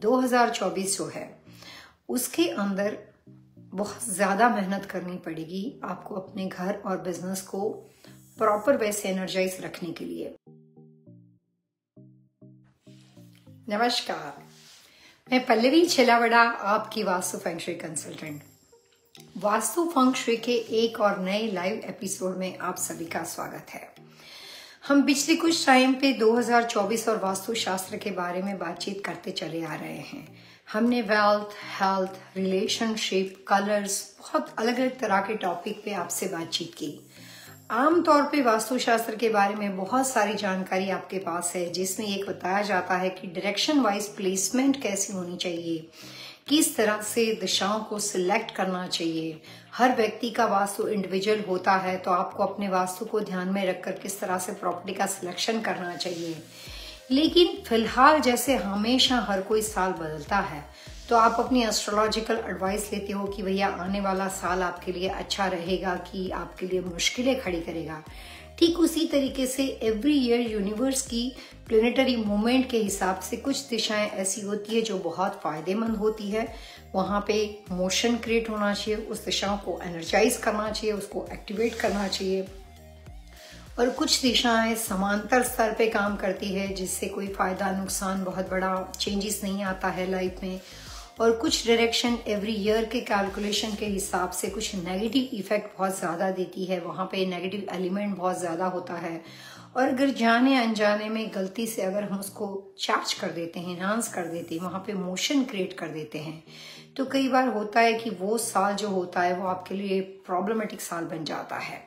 2024 जो है उसके अंदर बहुत ज़्यादा मेहनत करनी पड़ेगी आपको अपने घर और बिजनेस को प्रॉपर वे से एनर्जाइज रखने के लिए। नमस्कार, मैं पल्लवी छिलावड़ा, आपकी vastu feng shui consultant. Vastu feng shui के एक और नए लाइव एपिसोड में आप सभी का स्वागत है। हम पिछले कुछ टाइम पे 2024 और वास्तु शास्त्र के बारे में बातचीत करते चले आ रहे हैं। हमने वेल्थ, हेल्थ, रिलेशनशिप, कलर्स, बहुत अलग अलग तरह के टॉपिक पे आपसे बातचीत की। आमतौर पे वास्तुशास्त्र के बारे में बहुत सारी जानकारी आपके पास है, जिसमें एक बताया जाता है कि डायरेक्शन वाइज प्लेसमेंट कैसी होनी चाहिए, किस तरह से दिशाओं को सिलेक्ट करना चाहिए। हर व्यक्ति का वास्तु इंडिविजुअल होता है, तो आपको अपने वास्तु को ध्यान में रखकर किस तरह से प्रॉपर्टी का सिलेक्शन करना चाहिए। लेकिन फिलहाल जैसे हमेशा हर कोई साल बदलता है, तो आप अपनी एस्ट्रोलॉजिकल एडवाइस लेते हो कि भैया आने वाला साल आपके लिए अच्छा रहेगा कि आपके लिए मुश्किलें खड़ी करेगा। ठीक उसी तरीके से एवरी ईयर यूनिवर्स की प्लेनेटरी मूवमेंट के हिसाब से कुछ दिशाएं ऐसी होती है जो बहुत फायदेमंद होती है। वहाँ पे मोशन क्रिएट होना चाहिए, उस दिशाओं को एनर्जाइज करना चाहिए, उसको एक्टिवेट करना चाहिए। और कुछ दिशाएं समांतर स्तर पे काम करती है, जिससे कोई फायदा नुकसान बहुत बड़ा चेंजेस नहीं आता है लाइफ में। और कुछ डायरेक्शन एवरी ईयर के कैलकुलेशन के हिसाब से कुछ नेगेटिव इफेक्ट बहुत ज़्यादा देती है, वहाँ पे नेगेटिव एलिमेंट बहुत ज़्यादा होता है। और अगर जाने अनजाने में गलती से अगर हम उसको चार्ज कर देते हैं, एनहांस कर देते हैं, वहाँ पे मोशन क्रिएट कर देते हैं, तो कई बार होता है कि वो साल जो होता है वो आपके लिए प्रॉब्लमेटिक साल बन जाता है।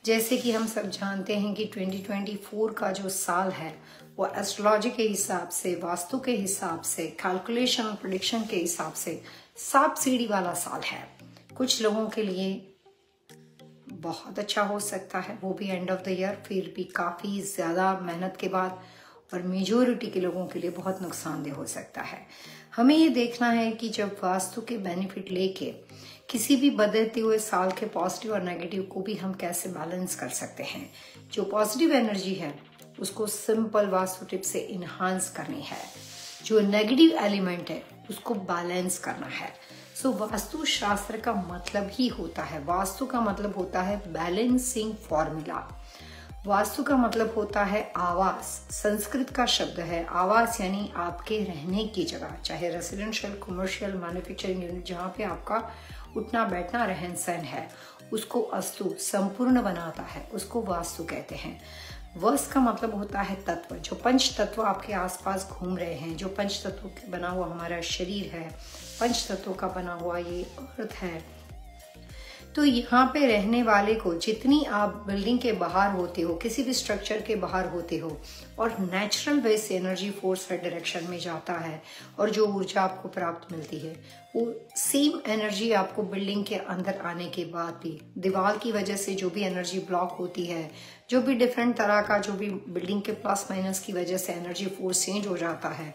जैसे कि हम सब जानते हैं कि 2024 का जो साल है वो एस्ट्रोलॉजी के हिसाब से, वास्तु के हिसाब से, कैलकुलेशन और प्रेडिक्शन के हिसाब से सांप सीढ़ी वाला साल है। कुछ लोगों के लिए बहुत अच्छा हो सकता है, वो भी एंड ऑफ द ईयर, फिर भी काफ़ी ज़्यादा मेहनत के बाद, और मेजोरिटी के लोगों के लिए बहुत नुकसानदेह हो सकता है। हमें ये देखना है कि जब वास्तु के बेनिफिट लेके किसी भी बदलते हुए साल के पॉजिटिव और नेगेटिव को भी हम कैसे बैलेंस कर सकते हैं। जो पॉजिटिव एनर्जी है उसको सिंपल वास्तु टिप से इन्हांस करनी है, जो नेगेटिव एलिमेंट है उसको बैलेंस करना है। सो वास्तु शास्त्र का मतलब ही होता है, वास्तु का मतलब होता है बैलेंसिंग फॉर्मूला। वास्तु का मतलब होता है आवास, संस्कृत का शब्द है आवास, यानी आपके रहने की जगह, चाहे रेसिडेंशियल, कमर्शियल, मैन्युफैक्चरिंग यूनिट, जहाँ पे आपका उठना बैठना रहन सहन है, उसको अस्तु संपूर्ण बनाता है, उसको वास्तु कहते हैं। वस का मतलब होता है तत्व, जो पंच तत्व आपके आसपास घूम रहे हैं, जो पंच तत्वों के बना हुआ हमारा शरीर है, पंच तत्वों का बना हुआ ये अर्थ है। तो यहाँ पे रहने वाले को, जितनी आप बिल्डिंग के बाहर होते हो, किसी भी स्ट्रक्चर के बाहर होते हो, और नेचुरल वे से एनर्जी फोर्स हर डायरेक्शन में जाता है, और जो ऊर्जा आपको प्राप्त मिलती है वो सेम एनर्जी आपको बिल्डिंग के अंदर आने के बाद भी, दीवार की वजह से जो भी एनर्जी ब्लॉक होती है, जो भी डिफरेंट तरह का, जो भी बिल्डिंग के प्लस माइनस की वजह से एनर्जी फोर्स चेंज हो जाता है,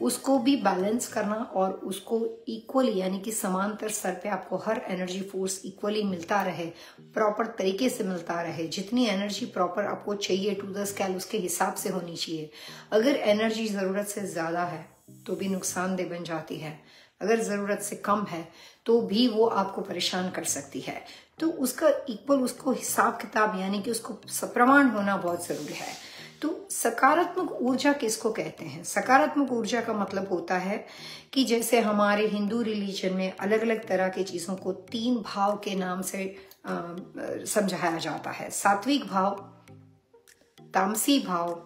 उसको भी बैलेंस करना और उसको इक्वली, यानी कि समांतर स्तर पे आपको हर एनर्जी फोर्स इक्वली मिलता रहे, प्रॉपर तरीके से मिलता रहे। जितनी एनर्जी प्रॉपर आपको चाहिए टू द स्केल, उसके हिसाब से होनी चाहिए। अगर एनर्जी ज़रूरत से ज़्यादा है तो भी नुकसानदेह बन जाती है, अगर ज़रूरत से कम है तो भी वो आपको परेशान कर सकती है। तो उसका इक्वल, उसको हिसाब किताब, यानी कि उसको सप्रमाण होना बहुत ज़रूरी है। तो सकारात्मक ऊर्जा किसको कहते हैं? सकारात्मक ऊर्जा का मतलब होता है कि जैसे हमारे हिंदू रिलीजन में अलग अलग तरह की चीज़ों को 3 भाव के नाम से समझाया जाता है। सात्विक भाव, तामसी भाव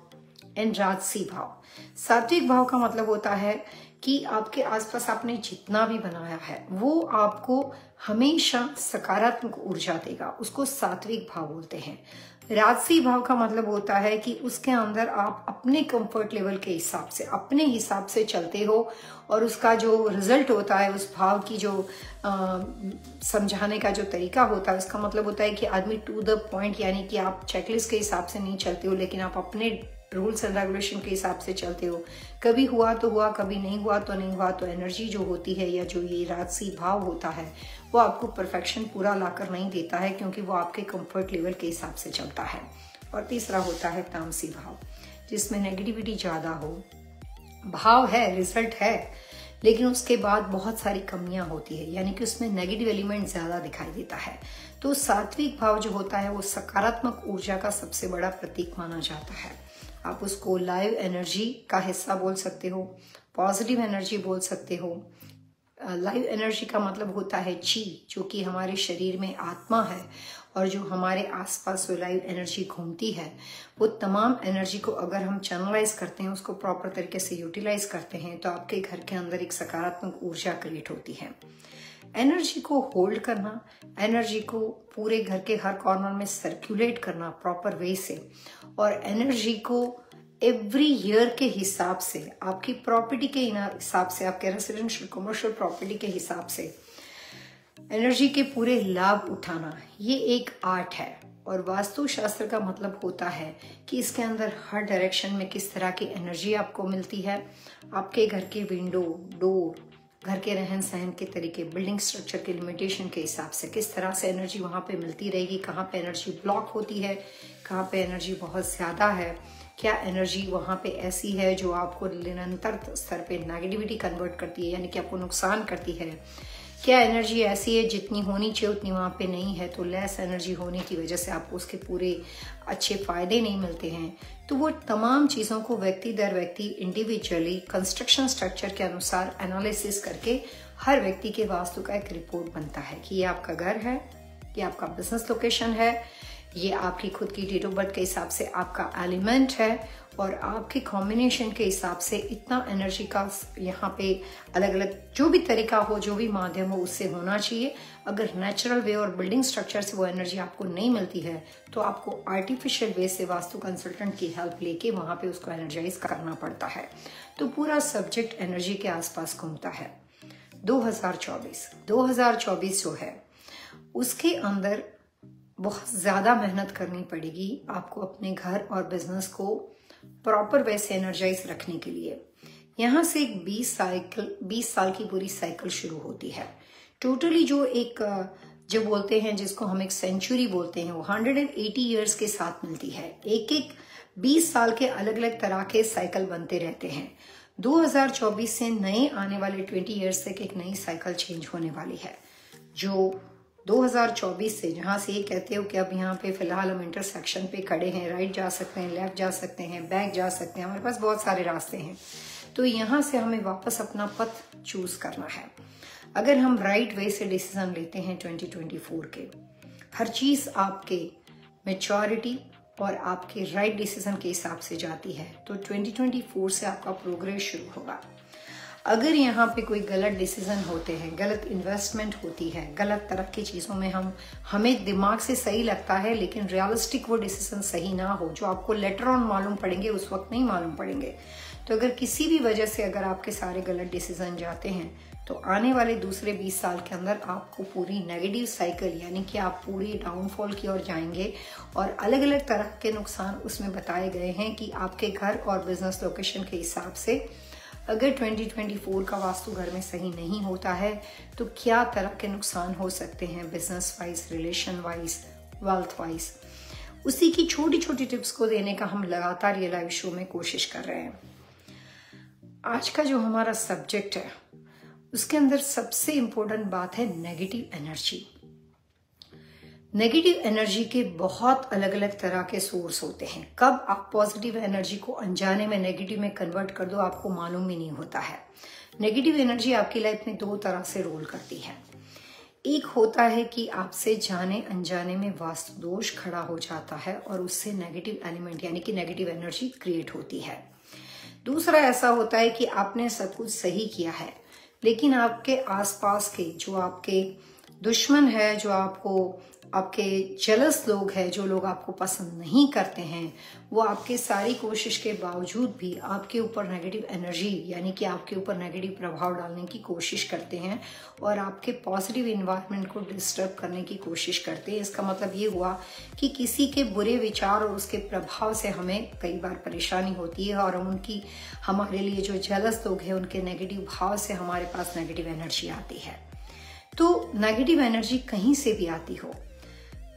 एंड राजसी भाव। सात्विक भाव का मतलब होता है कि आपके आसपास आपने जितना भी बनाया है वो आपको हमेशा सकारात्मक ऊर्जा देगा, उसको सात्विक भाव बोलते हैं। राजसी भाव का मतलब होता है कि उसके अंदर आप अपने कंफर्ट लेवल के हिसाब से, अपने हिसाब से चलते हो, और उसका जो रिजल्ट होता है, उस भाव की जो समझाने का जो तरीका होता है, उसका मतलब होता है कि आदमी टू द पॉइंट, यानी कि आप चेकलिस्ट के हिसाब से नहीं चलते हो, लेकिन आप अपने रूल्स एंड रेगुलेशन के हिसाब से चलते हो। कभी हुआ तो हुआ, कभी नहीं हुआ तो नहीं हुआ। तो एनर्जी जो होती है, या जो ये राजसी भाव होता है, वो आपको परफेक्शन पूरा लाकर नहीं देता है, क्योंकि वो आपके कंफर्ट लेवल के हिसाब से चलता है। और तीसरा होता है तामसी भाव, जिसमें नेगेटिविटी ज़्यादा हो। भाव है, रिजल्ट है, लेकिन उसके बाद बहुत सारी कमियां होती है, यानी कि उसमें नेगेटिव एलिमेंट ज्यादा दिखाई देता है। तो सात्विक भाव जो होता है वो सकारात्मक ऊर्जा का सबसे बड़ा प्रतीक माना जाता है। आप उसको लाइव एनर्जी का हिस्सा बोल सकते हो, पॉजिटिव एनर्जी बोल सकते हो। लाइव एनर्जी का मतलब होता है ची, जो कि हमारे शरीर में आत्मा है, और जो हमारे आसपास जो लाइव एनर्जी घूमती है, वो तमाम एनर्जी को अगर हम चैनलाइज करते हैं, उसको प्रॉपर तरीके से यूटिलाइज करते हैं, तो आपके घर के अंदर एक सकारात्मक ऊर्जा क्रिएट होती है। एनर्जी को होल्ड करना, एनर्जी को पूरे घर के हर कॉर्नर में सर्कुलेट करना प्रॉपर वे से, और एनर्जी को एवरी ईयर के हिसाब से, आपकी प्रॉपर्टी के हिसाब से, आपके रेसिडेंशियल कमर्शियल प्रॉपर्टी के हिसाब से एनर्जी के पूरे लाभ उठाना, ये एक आर्ट है। और वास्तुशास्त्र का मतलब होता है कि इसके अंदर हर डायरेक्शन में किस तरह की एनर्जी आपको मिलती है, आपके घर के विंडो, डोर, घर के रहन सहन के तरीके, बिल्डिंग स्ट्रक्चर के लिमिटेशन के हिसाब से किस तरह से एनर्जी वहां पे मिलती रहेगी, कहाँ पे एनर्जी ब्लॉक होती है, कहाँ पे एनर्जी बहुत ज्यादा है, क्या एनर्जी वहां पे ऐसी है जो आपको निरंतर स्तर पे नेगेटिविटी कन्वर्ट करती है, यानी कि आपको नुकसान करती है, क्या एनर्जी ऐसी है जितनी होनी चाहिए उतनी वहां पे नहीं है, तो लेस एनर्जी होने की वजह से आपको उसके पूरे अच्छे फायदे नहीं मिलते हैं। तो वो तमाम चीज़ों को व्यक्ति दर व्यक्ति इंडिविजुअली कंस्ट्रक्शन स्ट्रक्चर के अनुसार एनालिसिस करके हर व्यक्ति के वास्तु का एक रिपोर्ट बनता है कि ये आपका घर है, ये आपका बिजनेस लोकेशन है, ये आपकी खुद की डेट ऑफ बर्थ के हिसाब से आपका एलिमेंट है, और आपके कॉम्बिनेशन के हिसाब से इतना एनर्जी का यहाँ पे अलग अलग जो भी तरीका हो, जो भी माध्यम हो, उससे होना चाहिए। अगर नेचुरल वे और बिल्डिंग स्ट्रक्चर से वो एनर्जी आपको नहीं मिलती है, तो आपको आर्टिफिशियल वे से वास्तु कंसल्टेंट की हेल्प लेके वहाँ पे उसको एनर्जाइज करना पड़ता है। तो पूरा सब्जेक्ट एनर्जी के आसपास घूमता है। 2024 जो है उसके अंदर बहुत ज्यादा मेहनत करनी पड़ेगी आपको अपने घर और बिजनेस को प्रॉपर वे से एनर्जाइज रखने के लिए। यहाँ से एक 20 साल की पूरी साइकिल शुरू होती है। टोटली जो बोलते हैं, जिसको हम एक सेंचुरी बोलते हैं, वो 180 ईयर्स के साथ मिलती है। एक 20 साल के अलग अलग तरह के साइकिल बनते रहते हैं। 2024 से नए आने वाले 20 ईयर्स तक एक नई साइकिल चेंज होने वाली है। जो 2024 से, जहाँ से ये कहते हो कि अब यहाँ पे फिलहाल हम इंटरसेक्शन पे खड़े हैं, राइट जा सकते हैं, लेफ्ट जा सकते हैं, बैक जा सकते हैं, हमारे पास बहुत सारे रास्ते हैं। तो यहाँ से हमें वापस अपना पथ चूज करना है। अगर हम राइट वे से डिसीजन लेते हैं 2024 के, हर चीज आपके मैच्योरिटी और आपके राइट डिसीजन के हिसाब से जाती है, तो 2024 से आपका प्रोग्रेस शुरू होगा। अगर यहाँ पे कोई गलत डिसीजन होते हैं, गलत इन्वेस्टमेंट होती है, गलत तरह की चीज़ों में हमें दिमाग से सही लगता है, लेकिन रियलिस्टिक वो डिसीजन सही ना हो, जो आपको लेटर ऑन मालूम पड़ेंगे, उस वक्त नहीं मालूम पड़ेंगे। तो अगर किसी भी वजह से अगर आपके सारे गलत डिसीजन जाते हैं, तो आने वाले दूसरे 20 साल के अंदर आपको पूरी नेगेटिव साइकिल, यानी कि आप पूरी डाउनफॉल की ओर जाएंगे। और अलग अलग तरह के नुकसान उसमें बताए गए हैं कि आपके घर और बिजनेस लोकेशन के हिसाब से अगर 2024 का वास्तु घर में सही नहीं होता है, तो क्या तरह के नुकसान हो सकते हैं business wise, relation wise, wealth wise. उसी की छोटी छोटी टिप्स को देने का हम लगातार ये लाइव शो में कोशिश कर रहे हैं। आज का जो हमारा सब्जेक्ट है, उसके अंदर सबसे इंपॉर्टेंट बात है नेगेटिव एनर्जी। नेगेटिव एनर्जी के बहुत अलग अलग तरह के सोर्स होते हैं। कब आप पॉजिटिव एनर्जी को अनजाने में नेगेटिव में कन्वर्ट कर दो, आपको मालूम ही नहीं होता है। नेगेटिव एनर्जी आपकी लाइफ में 2 तरह से रोल करती है। एक होता है कि आपसे जाने अनजाने में वास्तु दोष खड़ा हो जाता है और उससे नेगेटिव एलिमेंट यानी कि नेगेटिव एनर्जी क्रिएट होती है। दूसरा ऐसा होता है कि आपने सब कुछ सही किया है, लेकिन आपके आसपास के जो आपके दुश्मन है, जो आपके जेलस लोग हैं, जो लोग आपको पसंद नहीं करते हैं, वो आपके सारी कोशिश के बावजूद भी आपके ऊपर नेगेटिव एनर्जी यानी कि आपके ऊपर नेगेटिव प्रभाव डालने की कोशिश करते हैं और आपके पॉजिटिव इन्वायरमेंट को डिस्टर्ब करने की कोशिश करते हैं। इसका मतलब ये हुआ कि किसी के बुरे विचार और उसके प्रभाव से हमें कई बार परेशानी होती है और हमारे लिए जो जेलस लोग हैं उनके नेगेटिव भाव से हमारे पास नेगेटिव एनर्जी आती है। तो नेगेटिव एनर्जी कहीं से भी आती हो,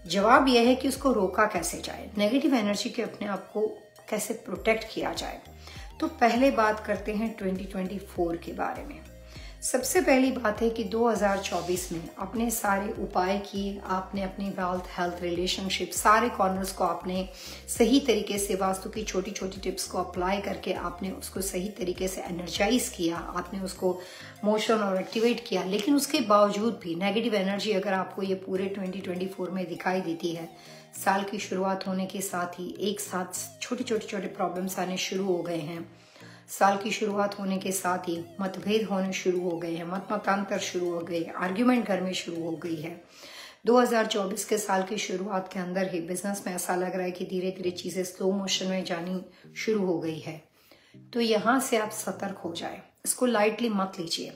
जवाब यह है कि उसको रोका कैसे जाए, नेगेटिव एनर्जी के अपने आप को कैसे प्रोटेक्ट किया जाए। तो पहले बात करते हैं 2024 के बारे में। सबसे पहली बात है कि 2024 में अपने सारे उपाय किए, आपने अपनी वेल्थ, हेल्थ, रिलेशनशिप, सारे कॉर्नर्स को आपने सही तरीके से वास्तु की छोटी छोटी टिप्स को अप्लाई करके आपने उसको सही तरीके से एनर्जाइज किया, आपने उसको मोशन और एक्टिवेट किया। लेकिन उसके बावजूद भी नेगेटिव एनर्जी अगर आपको ये पूरे 2024 में दिखाई देती है, साल की शुरुआत होने के साथ ही एक साथ छोटे प्रॉब्लम्स आने शुरू हो गए हैं। साल की शुरुआत होने के साथ ही मतभेद होने शुरू हो गए हैं, मतांतर शुरू हो गए, आर्ग्यूमेंट घर में शुरू हो गई है। 2024 के साल की शुरुआत के अंदर ही बिजनेस में ऐसा लग रहा है कि धीरे धीरे चीजें स्लो मोशन में जानी शुरू हो गई है। तो यहाँ से आप सतर्क हो जाए, इसको लाइटली मत लीजिए।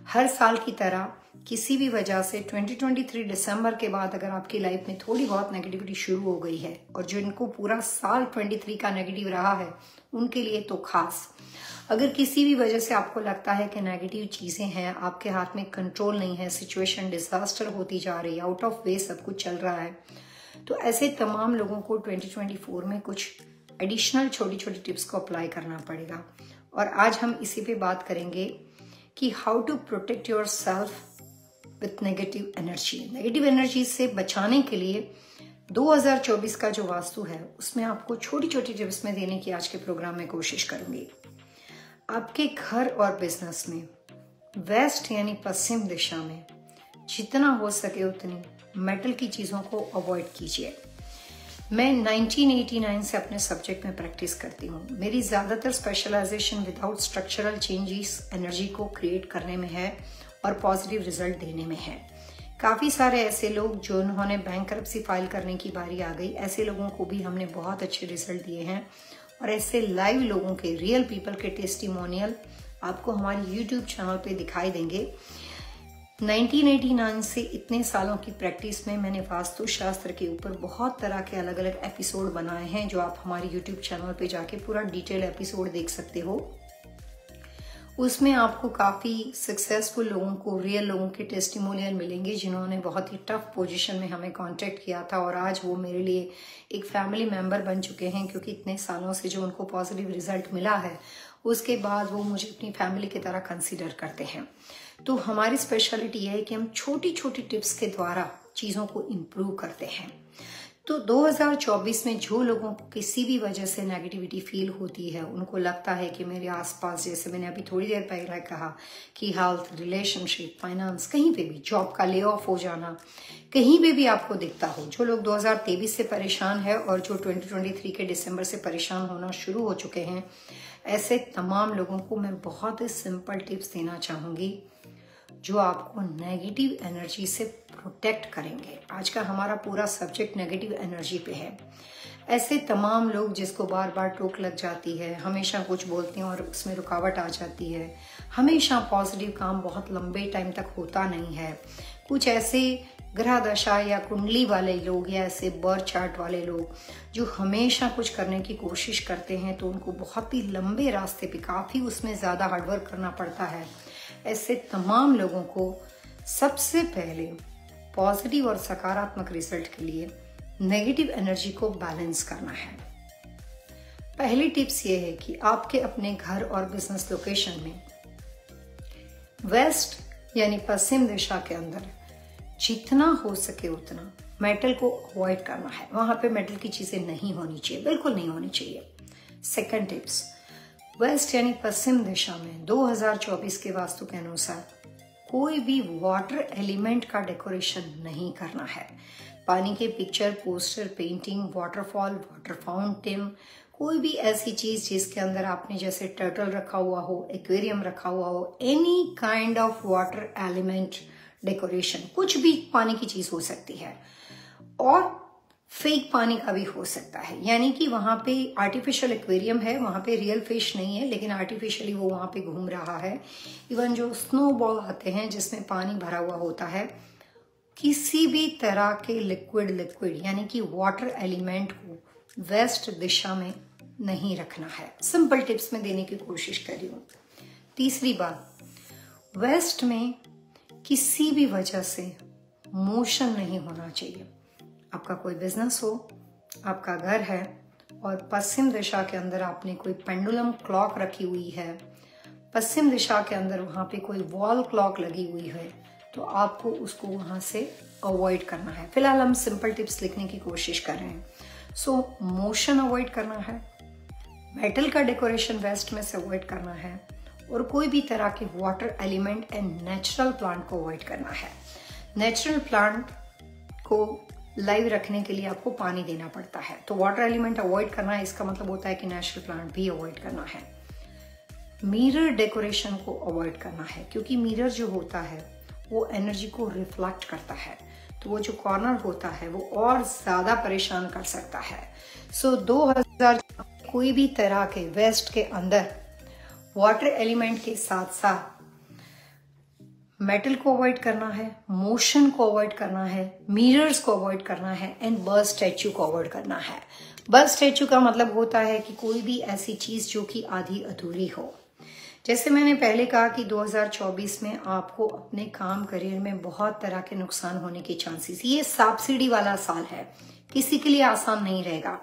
हर साल की तरह किसी भी वजह से 2023 दिसंबर के बाद अगर आपकी लाइफ में थोड़ी बहुत नेगेटिविटी शुरू हो गई है, और जिनको पूरा साल 23 का नेगेटिव रहा है उनके लिए तो खास, अगर किसी भी वजह से आपको लगता है कि नेगेटिव चीजें हैं, आपके हाथ में कंट्रोल नहीं है, सिचुएशन डिजास्टर होती जा रही है, आउट ऑफ वे सब कुछ चल रहा है, तो ऐसे तमाम लोगों को 2024 में कुछ एडिशनल छोटी छोटी टिप्स को अप्लाई करना पड़ेगा। और आज हम इसी पे बात करेंगे कि how to protect yourself with negative energy. Negative energy से बचाने के लिए 2024 का जो वास्तु है उसमें आपको छोटी छोटी टिप्स में देने की आज के प्रोग्राम में कोशिश करूंगी। आपके घर और बिजनेस में वेस्ट यानी पश्चिम दिशा में जितना हो सके उतनी मेटल की चीजों को अवॉइड कीजिए। मैं 1989 से अपने सब्जेक्ट में प्रैक्टिस करती हूँ। मेरी ज़्यादातर specialisation without structural changes energy को क्रिएट करने में है और पॉजिटिव रिजल्ट देने में है। काफ़ी सारे ऐसे लोग जो उन्होंने बैंकरप्सी फाइल करने की बारी आ गई, ऐसे लोगों को भी हमने बहुत अच्छे रिजल्ट दिए हैं। और ऐसे लाइव लोगों के, रियल पीपल के टेस्टिमोनियल आपको हमारे यूट्यूब चैनल पे दिखाई देंगे। 1989 से इतने सालों की प्रैक्टिस में मैंने वास्तु शास्त्र के ऊपर बहुत तरह के अलग अलग एपिसोड बनाए हैं, जो आप हमारे यूट्यूब चैनल पे जाके पूरा डिटेल एपिसोड देख सकते हो। उसमें आपको काफ़ी सक्सेसफुल लोगों को, रियल लोगों के टेस्टिमोनियल मिलेंगे जिन्होंने बहुत ही टफ पोजीशन में हमें कांटेक्ट किया था, और आज वो मेरे लिए एक फैमिली मेंबर बन चुके हैं, क्योंकि इतने सालों से जो उनको पॉजिटिव रिजल्ट मिला है उसके बाद वो मुझे अपनी फैमिली की तरह कंसीडर करते हैं। तो हमारी स्पेशलिटी यह है कि हम छोटी छोटी टिप्स के द्वारा चीज़ों को इम्प्रूव करते हैं। तो 2024 में जो लोगों को किसी भी वजह से नेगेटिविटी फील होती है, उनको लगता है कि मेरे आसपास, जैसे मैंने अभी थोड़ी देर पहले कहा कि हेल्थ, रिलेशनशिप, फाइनेंस, कहीं पे भी जॉब का ले ऑफ हो जाना, कहीं पे भी आपको दिखता हो, जो लोग 2023 से परेशान है और जो 2023 के दिसंबर से परेशान होना शुरू हो चुके हैं, ऐसे तमाम लोगों को मैं बहुत ही सिंपल टिप्स देना चाहूँगी जो आपको नेगेटिव एनर्जी से प्रोटेक्ट करेंगे। आज का हमारा पूरा सब्जेक्ट नेगेटिव एनर्जी पे है। ऐसे तमाम लोग जिसको बार बार टोक लग जाती है, हमेशा कुछ बोलते हैं और उसमें रुकावट आ जाती है, हमेशा पॉजिटिव काम बहुत लंबे टाइम तक होता नहीं है, कुछ ऐसे ग्रह दशा या कुंडली वाले लोग या ऐसे बर्थ चार्ट वाले लोग जो हमेशा कुछ करने की कोशिश करते हैं, तो उनको बहुत ही लंबे रास्ते पे काफ़ी उसमें ज़्यादा हार्डवर्क करना पड़ता है। ऐसे तमाम लोगों को सबसे पहले पॉजिटिव और सकारात्मक रिजल्ट के लिए नेगेटिव एनर्जी को बैलेंस करना है। पहली टिप्स ये है कि आपके अपने घर और बिजनेस लोकेशन में वेस्ट यानी पश्चिम दिशा के अंदर जितना हो सके उतना मेटल को अवॉइड करना है। वहां पे मेटल की चीजें नहीं होनी चाहिए, बिल्कुल नहीं होनी चाहिए। सेकंड टिप्स, वेस्ट यानी पश्चिम दिशा में 2024 के वास्तु के अनुसार कोई भी वाटर एलिमेंट का डेकोरेशन नहीं करना है। पानी के picture, poster, painting, waterfall, water fountain, कोई भी ऐसी चीज जिसके अंदर आपने जैसे टर्टल रखा हुआ हो, एक्वेरियम रखा हुआ हो, any kind of water element decoration, कुछ भी पानी की चीज हो सकती है, और फेक पानी का भी हो सकता है। यानी कि वहां पे आर्टिफिशियल एक्वेरियम है, वहां पे रियल फिश नहीं है, लेकिन आर्टिफिशियली वो वहां पे घूम रहा है। इवन जो स्नोबॉल आते हैं जिसमें पानी भरा हुआ होता है, किसी भी तरह के लिक्विड यानी कि वाटर एलिमेंट को वेस्ट दिशा में नहीं रखना है। सिंपल टिप्स में देने की कोशिश कर रही हूँ। तीसरी बात, वेस्ट में किसी भी वजह से मोशन नहीं होना चाहिए। आपका कोई बिजनेस हो, आपका घर है और पश्चिम दिशा के अंदर आपने कोई पेंडुलम क्लॉक रखी हुई है, पश्चिम दिशा के अंदर वहाँ पे कोई वॉल क्लॉक लगी हुई है तो आपको उसको वहाँ से अवॉइड करना है। फिलहाल हम सिंपल टिप्स लिखने की कोशिश कर रहे हैं। सो मोशन अवॉइड करना है, मेटल का डेकोरेशन वेस्ट में से अवॉइड करना है, और कोई भी तरह के water element and natural plant को अवॉइड करना है। नेचुरल प्लांट को लाइव रखने के लिए आपको पानी देना पड़ता है, तो वाटर एलिमेंट अवॉइड करना है, इसका मतलब होता है कि नेचुरल प्लांट भी अवॉइड करना है। मिरर डेकोरेशन को अवॉइड करना है, क्योंकि मिरर जो होता है वो एनर्जी को रिफ्लेक्ट करता है, तो वो जो कॉर्नर होता है वो और ज्यादा परेशान कर सकता है। सो 2000 कोई भी तरह के वेस्ट के अंदर वाटर एलिमेंट के साथ साथ मेटल को अवॉइड करना है, मोशन को अवॉइड करना है, मिरर्स को अवॉइड करना है एंड बर्थ स्टैचू को अवॉइड करना है। बर्थ स्टैचू का मतलब होता है कि कोई भी ऐसी चीज जो कि आधी अधूरी हो। जैसे मैंने पहले कहा कि 2024 में आपको अपने काम करियर में बहुत तरह के नुकसान होने के चांसेस, ये सब्सिडी वाला साल है, किसी के लिए आसान नहीं रहेगा।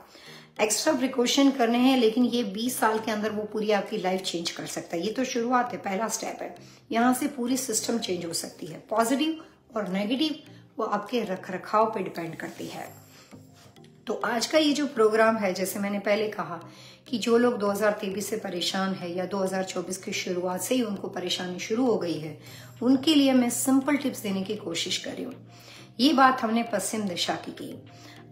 एक्स्ट्रा प्रिकॉशन करने हैं, लेकिन ये 20 साल के अंदर वो पूरी आपकी लाइफ चेंज कर सकता है। ये तो शुरुआत है, पहला स्टेप है, यहाँ से पूरी सिस्टम चेंज हो सकती है। पॉजिटिव और नेगेटिव वो आपके रख रखाव पे डिपेंड करती है। तो आज का ये जो प्रोग्राम है, जैसे मैंने पहले कहा कि जो लोग 2023 से परेशान है या 2024 की शुरुआत से ही उनको परेशानी शुरू हो गई है, उनके लिए मैं सिंपल टिप्स देने की कोशिश कर रही हूँ। ये बात हमने पश्चिम दिशा की।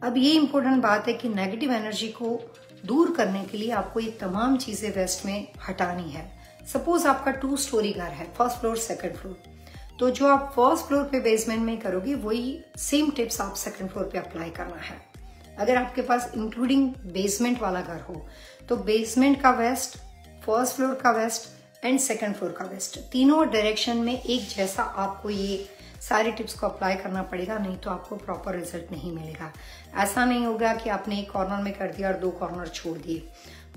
अब ये इंपॉर्टेंट बात है कि नेगेटिव एनर्जी को दूर करने के लिए आपको ये तमाम चीजें वेस्ट में हटानी है। सपोज आपका 2 स्टोरी घर है, फर्स्ट फ्लोर सेकंड फ्लोर, तो जो आप फर्स्ट फ्लोर पे बेसमेंट में करोगे वही सेम टिप्स आप सेकंड फ्लोर पे अप्लाई करना है। अगर आपके पास इंक्लूडिंग बेसमेंट वाला घर हो तो बेसमेंट का वेस्ट, फर्स्ट फ्लोर का वेस्ट एंड सेकंड फ्लोर का वेस्ट, तीनों डायरेक्शन में एक जैसा आपको ये सारे टिप्स को अप्लाई करना पड़ेगा, नहीं तो आपको प्रॉपर रिजल्ट नहीं मिलेगा। ऐसा नहीं होगा कि आपने एक कॉर्नर में कर दिया और 2 कॉर्नर छोड़ दिए।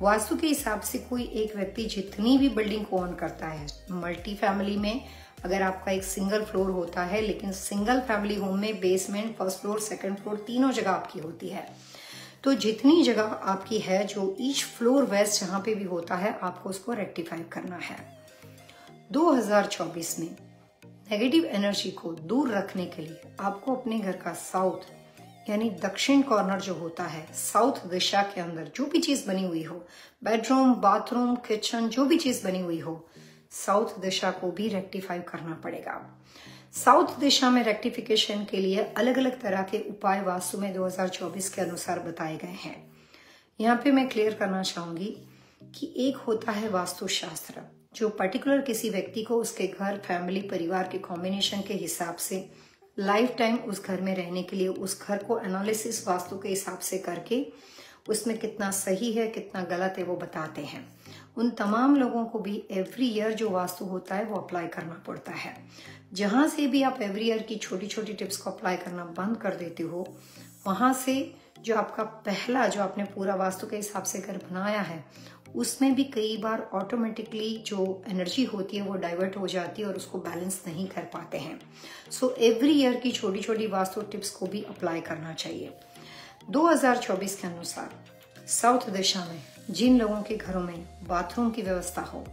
वास्तु के हिसाब से कोई एक व्यक्ति जितनी भी बिल्डिंग को ओन करता है, मल्टी फैमिली में अगर आपका एक सिंगल फ्लोर होता है, लेकिन सिंगल फैमिली होम में basement, first floor, second floor तीनों जगह आपकी होती है, तो जितनी जगह आपकी है, जो ईच फ्लोर वेस्ट जहां पे भी होता है, आपको उसको रेक्टिफाई करना है। 2024 में नेगेटिव एनर्जी को दूर रखने के लिए आपको अपने घर का साउथ यानी दक्षिण कॉर्नर जो होता है, साउथ दिशा के अंदर जो भी चीज बनी हुई हो, बेडरूम, बाथरूम, किचन, जो भी चीज बनी हुई हो, साउथ दिशा को भी रेक्टिफाई करना पड़ेगा। साउथ दिशा में रेक्टिफिकेशन के लिए अलग अलग तरह के उपाय वास्तु में 2024 के अनुसार बताए गए हैं। यहाँ पे मैं क्लियर करना चाहूंगी कि एक होता है वास्तुशास्त्र, जो पर्टिकुलर किसी व्यक्ति को उसके घर, फैमिली, परिवार के कॉम्बिनेशन के हिसाब से लाइफ टाइम उस घर में रहने के लिए उस घर को एनालिसिस वास्तु के हिसाब से करके उसमें कितना सही है, कितना गलत है, वो बताते हैं। उन तमाम लोगों को भी एवरी ईयर जो वास्तु होता है वो अप्लाई करना पड़ता है। जहां से भी आप एवरी ईयर की छोटी छोटी टिप्स को अप्लाई करना बंद कर देते हो, वहां से जो आपका पहला, जो आपने पूरा वास्तु के हिसाब से घर बनाया है, उसमें भी कई बार ऑटोमेटिकली जो एनर्जी होती है वो डाइवर्ट हो जाती है और उसको बैलेंस नहीं कर पाते हैं। सो एवरी ईयर की छोटी छोटी वास्तु टिप्स को भी अप्लाई करना चाहिए। 2024 के अनुसार साउथ दिशा में जिन लोगों के घरों में बाथरूम की व्यवस्था हो,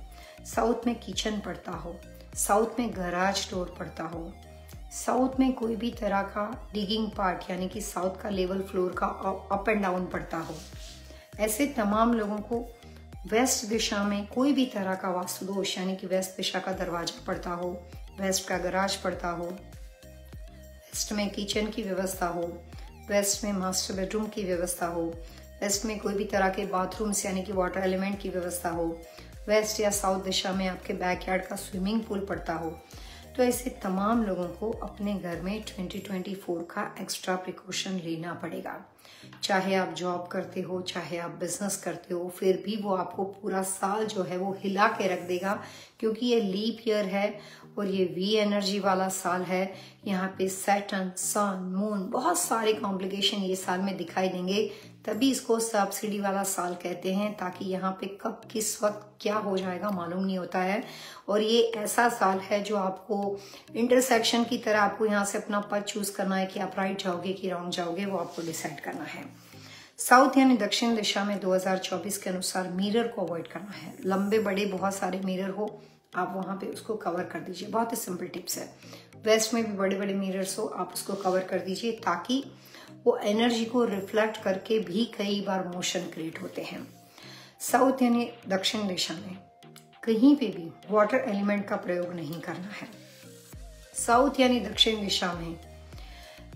साउथ में किचन पड़ता हो, साउथ में गैराज डोर पड़ता हो, साउथ में कोई भी तरह का डिगिंग पार्ट यानी कि साउथ का लेवल फ्लोर का अप एंड डाउन पड़ता हो, ऐसे तमाम लोगों को वेस्ट दिशा में कोई भी तरह का वास्तु दोष यानी कि वेस्ट दिशा का दरवाजा पड़ता हो, वेस्ट का गैराज पड़ता हो, वेस्ट में किचन की व्यवस्था हो, वेस्ट में मास्टर बेडरूम की व्यवस्था हो, वेस्ट में कोई भी तरह के बाथरूम्स यानी कि वाटर एलिमेंट की व्यवस्था हो, वेस्ट या साउथ दिशा में आपके बैकयार्ड का स्विमिंग पूल पड़ता हो, तो ऐसे तमाम लोगों को अपने घर में 2024 का एक्स्ट्रा प्रिकॉशन लेना पड़ेगा। चाहे आप जॉब करते हो, चाहे आप बिजनेस करते हो, फिर भी वो आपको पूरा साल जो है वो हिला के रख देगा, क्योंकि ये लीप ईयर है और ये वी एनर्जी वाला साल है। यहाँ पे सैटर्न, सन, मून, बहुत सारे कॉम्प्लिकेशन ये साल में दिखाई देंगे, तभी इसको सब्सिडी वाला साल कहते हैं, ताकि यहाँ पे कब किस वक्त क्या हो जाएगा मालूम नहीं होता है। और ये ऐसा साल है जो आपको इंटरसेक्शन की तरह आपको यहाँ से अपना पथ चूज करना है कि आप राइट जाओगे कि रॉन्ग जाओगे, वो आपको डिसाइड करना है। साउथ यानी दक्षिण दिशा में 2024 के अनुसार मिरर को अवॉइड करना है। लंबे बड़े बहुत सारे मिरर हो आप वहाँ पे उसको कवर कर दीजिए। बहुत ही सिंपल टिप्स है। वेस्ट में भी बड़े बड़े मिरर्स हो, आप उसको कवर कर दीजिए ताकि वो एनर्जी को रिफ्लेक्ट करके भी कई बार मोशन क्रिएट होते हैं। साउथ यानी दक्षिण दिशा में कहीं पे भी वाटर एलिमेंट का प्रयोग नहीं करना है। साउथ यानी दक्षिण दिशा में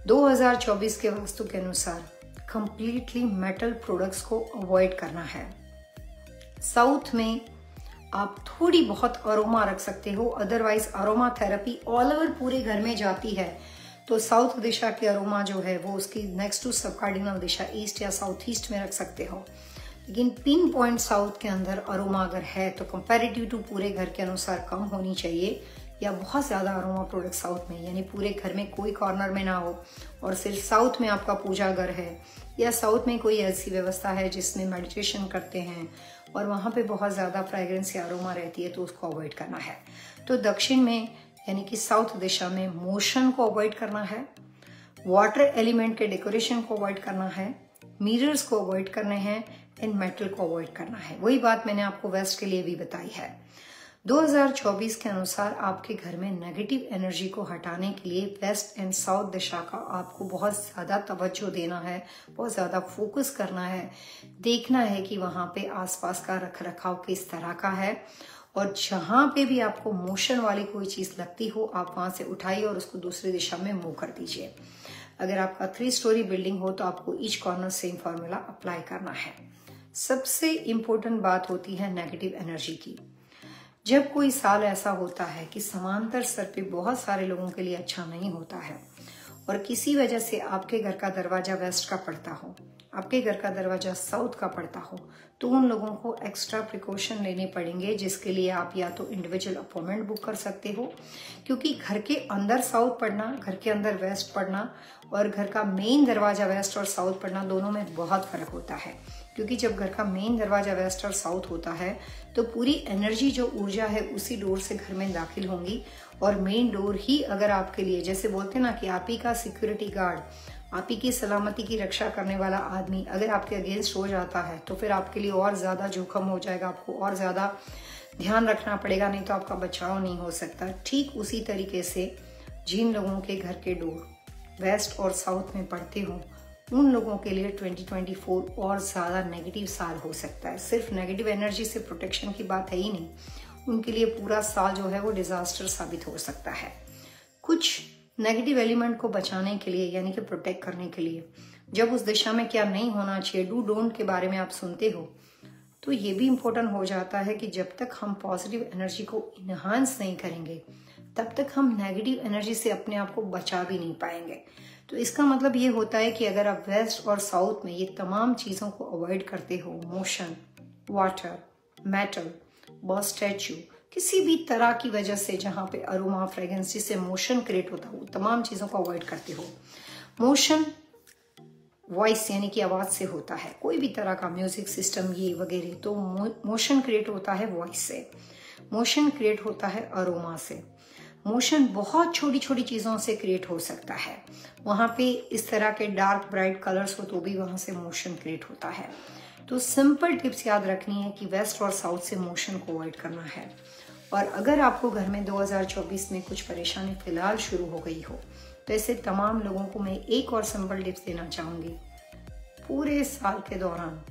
2024 के वास्तु के अनुसार कंप्लीटली मेटल प्रोडक्ट्स को अवॉइड करना है। साउथ में आप थोड़ी बहुत अरोमा रख सकते हो, otherwise aroma therapy all over पूरे घर में जाती है तो साउथ दिशा की अरोमा जो है वो उसकी नेक्स्ट टू सब कार्डिनल दिशा ईस्ट या साउथ ईस्ट में रख सकते हो। लेकिन पिन पॉइंट साउथ के अंदर अरोमा अगर है तो कंपैरेटिव टू पूरे घर के अनुसार कम होनी चाहिए, या बहुत ज़्यादा अरोमा प्रोडक्ट साउथ में, यानी पूरे घर में कोई कॉर्नर में ना हो और सिर्फ साउथ में आपका पूजा घर है या साउथ में कोई ऐसी व्यवस्था है जिसमें मेडिटेशन करते हैं और वहाँ पे बहुत ज़्यादा फ्रेग्रेंस या अरोमा रहती है तो उसको अवॉइड करना है। तो दक्षिण में यानी कि साउथ दिशा में मोशन को अवॉइड करना है, वाटर एलिमेंट के डेकोरेशन को अवॉइड करना है, मिरर्स को अवॉइड करने हैं एंड मेटल को अवॉइड करना है। वही बात मैंने आपको वेस्ट के लिए भी बताई है। 2024 के अनुसार आपके घर में नेगेटिव एनर्जी को हटाने के लिए वेस्ट एंड साउथ दिशा का आपको बहुत ज़्यादा तवज्जो देना है, बहुत ज़्यादा फोकस करना है, देखना है कि वहाँ पे आसपास का रख रखाव किस तरह का है, और जहाँ पे भी आपको मोशन वाली कोई चीज़ लगती हो आप वहाँ से उठाइए और उसको दूसरी दिशा में मूव कर दीजिए। अगर आपका 3 स्टोरी बिल्डिंग हो तो आपको each corner same formula apply करना है। सबसे इम्पोर्टेंट बात होती है नेगेटिव एनर्जी की। जब कोई साल ऐसा होता है कि समांतर स्तर पे बहुत सारे लोगों के लिए अच्छा नहीं होता है और किसी वजह से आपके घर का दरवाजा वेस्ट का पड़ता हो, आपके घर का दरवाजा साउथ का पड़ता हो, तो उन लोगों को एक्स्ट्रा प्रिकॉशन लेने पड़ेंगे, जिसके लिए आप या तो इंडिविजुअल अपॉइंटमेंट बुक कर सकते हो, क्योंकि घर के अंदर साउथ पड़ना, घर के अंदर वेस्ट पड़ना और घर का मेन दरवाजा वेस्ट और साउथ पड़ना दोनों में बहुत फर्क होता है। क्योंकि जब घर का मेन दरवाजा वेस्ट और साउथ होता है तो पूरी एनर्जी जो ऊर्जा है उसी डोर से घर में दाखिल होंगी, और मेन डोर ही अगर आपके लिए, जैसे बोलते हैं ना कि आप ही का सिक्योरिटी गार्ड, आप ही की सलामती की रक्षा करने वाला आदमी अगर आपके अगेंस्ट हो जाता है तो फिर आपके लिए और ज़्यादा जोखिम हो जाएगा, आपको और ज़्यादा ध्यान रखना पड़ेगा, नहीं तो आपका बचाव नहीं हो सकता। ठीक उसी तरीके से जिन लोगों के घर के डोर वेस्ट और साउथ में पड़ते हो उन लोगों के लिए 2024 और ज़्यादा नेगेटिव साल हो सकता है। सिर्फ नेगेटिव एनर्जी से प्रोटेक्शन की बात है ही नहीं, उनके लिए पूरा साल जो है वो डिजास्टर साबित हो सकता है। कुछ नेगेटिव एलिमेंट को बचाने के लिए यानी कि प्रोटेक्ट करने के लिए जब उस दिशा में क्या नहीं होना चाहिए, डू डोंट के बारे में आप सुनते हो, तो ये भी इम्पोर्टेंट हो जाता है कि जब तक हम पॉजिटिव एनर्जी को इन्हांस नहीं करेंगे तब तक हम नेगेटिव एनर्जी से अपने आप को बचा भी नहीं पाएंगे। तो इसका मतलब ये होता है कि अगर आप वेस्ट और साउथ में ये तमाम चीज़ों को अवॉइड करते हो, motion, water, metal, boss statue, किसी भी तरह की वजह से जहाँ पे अरोमा फ्रेग्रेंस जिससे मोशन क्रिएट होता हो, तमाम चीज़ों को अवॉइड करते हो। मोशन वॉइस यानी कि आवाज़ से होता है, कोई भी तरह का म्यूजिक सिस्टम ये वगैरह, तो मोशन क्रिएट होता है वॉइस से, मोशन क्रिएट होता है अरोमा से, मोशन बहुत छोटी छोटी चीज़ों से क्रिएट हो सकता है। वहाँ पे इस तरह के डार्क ब्राइट कलर्स हो तो भी वहाँ से मोशन क्रिएट होता है। तो सिंपल टिप्स याद रखनी है कि वेस्ट और साउथ से मोशन को अवॉइड करना है। और अगर आपको घर में 2024 में कुछ परेशानी फिलहाल शुरू हो गई हो तो ऐसे तमाम लोगों को मैं एक और सिंपल टिप्स देना चाहूँगी। पूरे साल के दौरान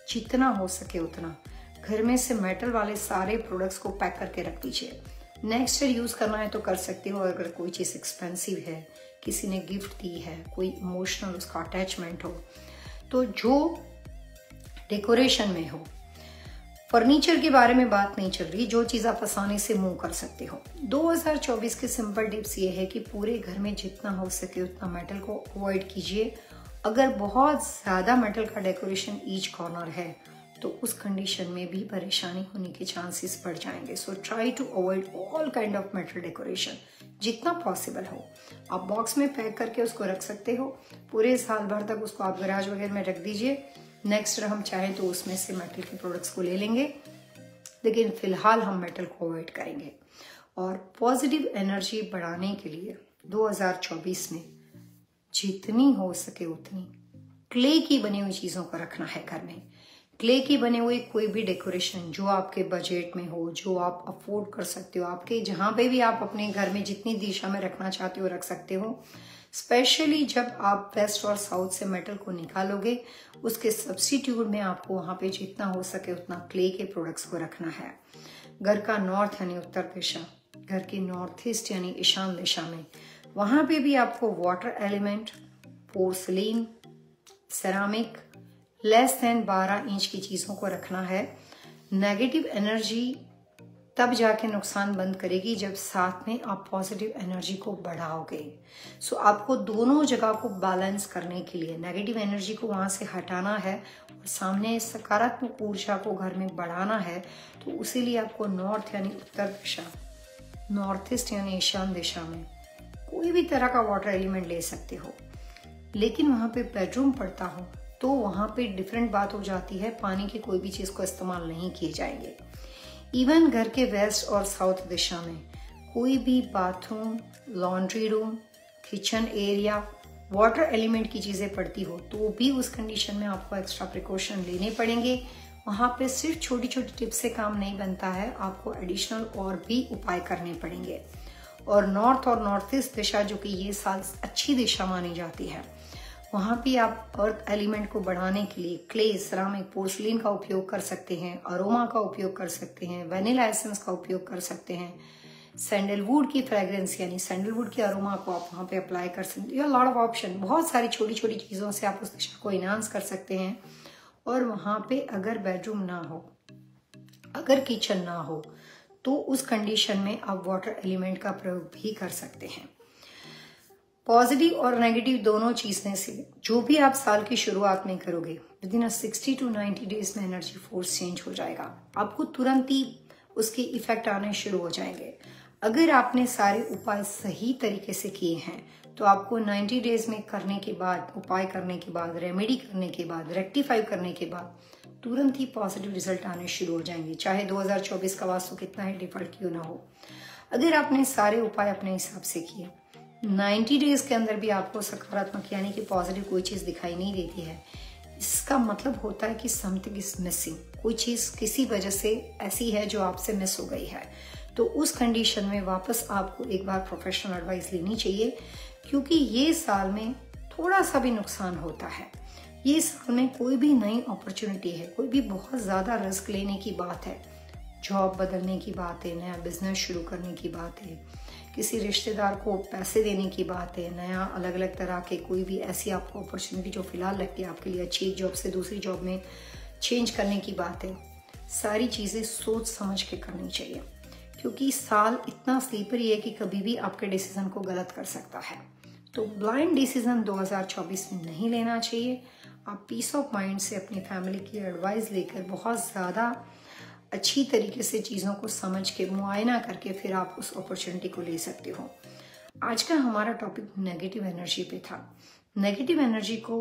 जितना हो सके उतना घर में से मेटल वाले सारे प्रोडक्ट्स को पैक करके रख दीजिए। नेक्स्ट ईयर यूज़ करना है तो कर सकते हो। अगर कोई चीज़ एक्सपेंसिव है, किसी ने गिफ्ट दी है, कोई इमोशनल उसका अटैचमेंट हो, तो जो डेकोरेशन में हो, फर्नीचर के बारे में बात नहीं चल रही, जो चीज़ आप आसानी से मूव कर सकते हो। 2024 के सिंपल टिप्स ये है कि पूरे घर में जितना हो सके उतना मेटल को अवॉइड कीजिए। अगर बहुत ज़्यादा मेटल का डेकोरेशन ईच कॉर्नर है तो उस कंडीशन में भी परेशानी होने के चांसेस बढ़ जाएंगे। So try to avoid all kind of metal decoration जितना पॉसिबल हो। आप बॉक्स में पैक करके उसको रख सकते हो, पूरे साल भर तक उसको आप गैराज वगैरह में रख दीजिए। नेक्स्ट हम चाहें तो उसमें से मेटल के प्रोडक्ट्स को ले लेंगे, लेकिन फिलहाल हम मेटल को अवॉइड करेंगे। और पॉजिटिव एनर्जी बढ़ाने के लिए 2024 में जितनी हो सके उतनी क्ले की बनी हुई चीज़ों को रखना है घर में। क्ले के बने हुए कोई भी डेकोरेशन जो आपके बजट में हो, जो आप अफोर्ड कर सकते हो, आपके जहाँ पे भी आप अपने घर में जितनी दिशा में रखना चाहते हो रख सकते हो। स्पेशली जब आप वेस्ट और साउथ से मेटल को निकालोगे, उसके सब्स्टिट्यूट में आपको वहाँ पे जितना हो सके उतना क्ले के प्रोडक्ट्स को रखना है। घर का नॉर्थ यानी उत्तर दिशा, घर की नॉर्थ ईस्ट यानी ईशान दिशा में, वहाँ पे भी आपको water element, porcelain, ceramic, less than 12 inch की चीज़ों को रखना है। नेगेटिव एनर्जी तब जाके नुकसान बंद करेगी जब साथ में आप पॉजिटिव एनर्जी को बढ़ाओगे। सो आपको दोनों जगह को बैलेंस करने के लिए नेगेटिव एनर्जी को वहाँ से हटाना है और सामने सकारात्मक ऊर्जा को घर में बढ़ाना है। तो उसी लिए आपको नॉर्थ यानी उत्तर दिशा, नॉर्थ ईस्ट यानी ईशान दिशा में कोई भी तरह का वाटर एलिमेंट ले सकते हो। लेकिन वहाँ पे बेडरूम पड़ता हो तो वहाँ पे डिफरेंट बात हो जाती है, पानी की कोई भी चीज़ को इस्तेमाल नहीं किए जाएंगे। इवन घर के वेस्ट और साउथ दिशा में कोई भी bathroom, laundry room, kitchen area water element की चीज़ें पड़ती हो तो भी उस कंडीशन में आपको एक्स्ट्रा प्रिकॉशन लेने पड़ेंगे। वहाँ पे सिर्फ छोटी छोटी टिप्स से काम नहीं बनता है, आपको एडिशनल और भी उपाय करने पड़ेंगे। और नॉर्थ और नॉर्थ ईस्ट दिशा जो कि ये साल अच्छी दिशा मानी जाती है, वहाँ भी आप अर्थ एलिमेंट को बढ़ाने के लिए क्ले, सेरामिक, पोर्सलिन का उपयोग कर सकते हैं, अरोमा का उपयोग कर सकते हैं, वैनिला एसेंस का उपयोग कर सकते हैं, सैंडलवुड की फ्रेग्रेंस यानी सैंडलवुड की अरोमा को आप वहाँ पे अप्लाई कर सकते हैं। लॉट ऑफ ऑप्शन, बहुत सारी छोटी छोटी चीज़ों से आप उस दिशा को इनहांस कर सकते हैं। और वहाँ पे अगर बेडरूम ना हो, अगर किचन ना हो, तो उस कंडीशन में आप वाटर एलिमेंट का प्रयोग भी कर सकते हैं। पॉजिटिव और नेगेटिव दोनों चीजें से जो भी आप साल की शुरुआत में करोगे, विद इन 60 to 90 डेज में एनर्जी फोर्स चेंज हो जाएगा। आपको तुरंत ही उसके इफेक्ट आने शुरू हो जाएंगे। अगर आपने सारे उपाय सही तरीके से किए हैं तो आपको 90 डेज में करने के बाद, उपाय करने के बाद, रेमेडी करने के बाद, रेक्टिफाई करने के बाद तुरंत ही पॉजिटिव रिजल्ट आने शुरू हो जाएंगे, चाहे 2024 का वास्तु कितना ही डिफॉल्ट क्यों ना हो। अगर आपने सारे उपाय अपने हिसाब से किए, 90 डेज के अंदर भी आपको सकारात्मक यानी कि पॉजिटिव कोई चीज़ दिखाई नहीं देती है, इसका मतलब होता है कि समथिंग इज मिसिंग, कोई चीज़ किसी वजह से ऐसी है जो आपसे मिस हो गई है। तो उस कंडीशन में वापस आपको एक बार प्रोफेशनल एडवाइस लेनी चाहिए, क्योंकि ये साल में थोड़ा सा भी नुकसान होता है। ये साल में कोई भी नई अपॉर्चुनिटी है, कोई भी बहुत ज़्यादा रिस्क लेने की बात है, जॉब बदलने की बात है, नया बिजनेस शुरू करने की बात है, किसी रिश्तेदार को पैसे देने की बात है, नया अलग अलग तरह के कोई भी ऐसी आपको अपॉर्चुनिटी जो फिलहाल लगती है आपके लिए अच्छी, एक जॉब से दूसरी जॉब में चेंज करने की बात है। सारी चीज़ें सोच समझ के करनी चाहिए, क्योंकि साल इतना स्लीपरी है कि कभी भी आपके डिसीजन को गलत कर सकता है। तो ब्लाइंड डिसीजन 2024 में नहीं लेना चाहिए। आप पीस ऑफ माइंड से अपनी फैमिली की एडवाइस लेकर बहुत ज़्यादा अच्छी तरीके से चीज़ों को समझ के, मुआयना करके फिर आप उस अपॉर्चुनिटी को ले सकते हो। आज का हमारा टॉपिक नेगेटिव एनर्जी पे था। नेगेटिव एनर्जी को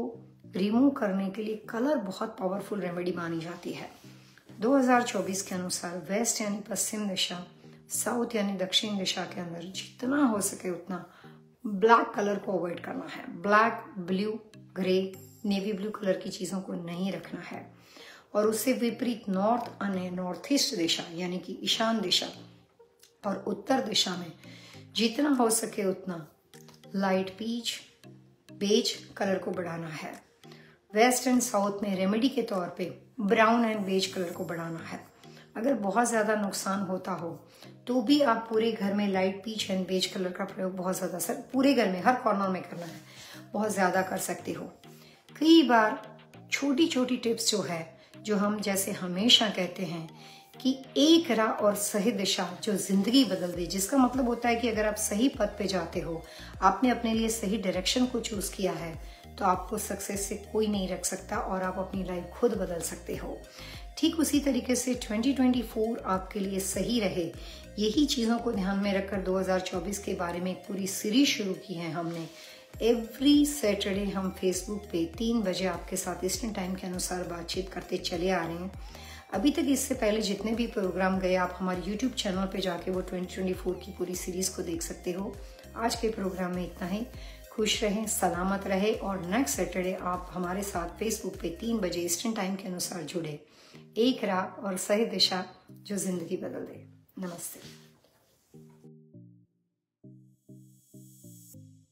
रिमूव करने के लिए कलर बहुत पावरफुल रेमेडी मानी जाती है। 2024 के अनुसार वेस्ट यानी पश्चिम दिशा, साउथ यानी दक्षिण दिशा के अंदर जितना हो सके उतना ब्लैक कलर को अवॉइड करना है। Black, blue, grey, navy blue colour की चीज़ों को नहीं रखना है। और उससे विपरीत नॉर्थ यानी नॉर्थ ईस्ट दिशा यानी कि ईशान दिशा और उत्तर दिशा में जितना हो सके उतना लाइट पीच, बेज कलर को बढ़ाना है। वेस्ट एंड साउथ में रेमेडी के तौर पे ब्राउन एंड बेज कलर को बढ़ाना है। अगर बहुत ज़्यादा नुकसान होता हो तो भी आप पूरे घर में light peach and beige colour का प्रयोग बहुत ज़्यादा, सर पूरे घर में हर कॉर्नर में करना है, बहुत ज़्यादा कर सकते हो। कई बार छोटी छोटी टिप्स जो है, जो हम जैसे हमेशा कहते हैं कि एक राह और सही दिशा जो जिंदगी बदल दे, जिसका मतलब होता है कि अगर आप सही पथ पे जाते हो, आपने अपने लिए सही डायरेक्शन को चूज किया है, तो आपको सक्सेस से कोई नहीं रख सकता और आप अपनी लाइफ खुद बदल सकते हो। ठीक उसी तरीके से 2024 आपके लिए सही रहे, यही चीज़ों को ध्यान में रखकर 2024 के बारे में एक पूरी सीरीज शुरू की है हमने। एवरी सैटरडे हम फेसबुक पे 3 बजे आपके साथ ईस्टर्न टाइम के अनुसार बातचीत करते चले आ रहे हैं। अभी तक इससे पहले जितने भी प्रोग्राम गए, आप हमारे YouTube चैनल पे जाके वो 2024 की पूरी सीरीज को देख सकते हो। आज के प्रोग्राम में इतना ही। खुश रहें, सलामत रहे और नेक्स्ट सैटरडे आप हमारे साथ फेसबुक पे 3 बजे ईस्टर्न टाइम के अनुसार जुड़े। एक राह और सही दिशा जो जिंदगी बदल दे। नमस्ते।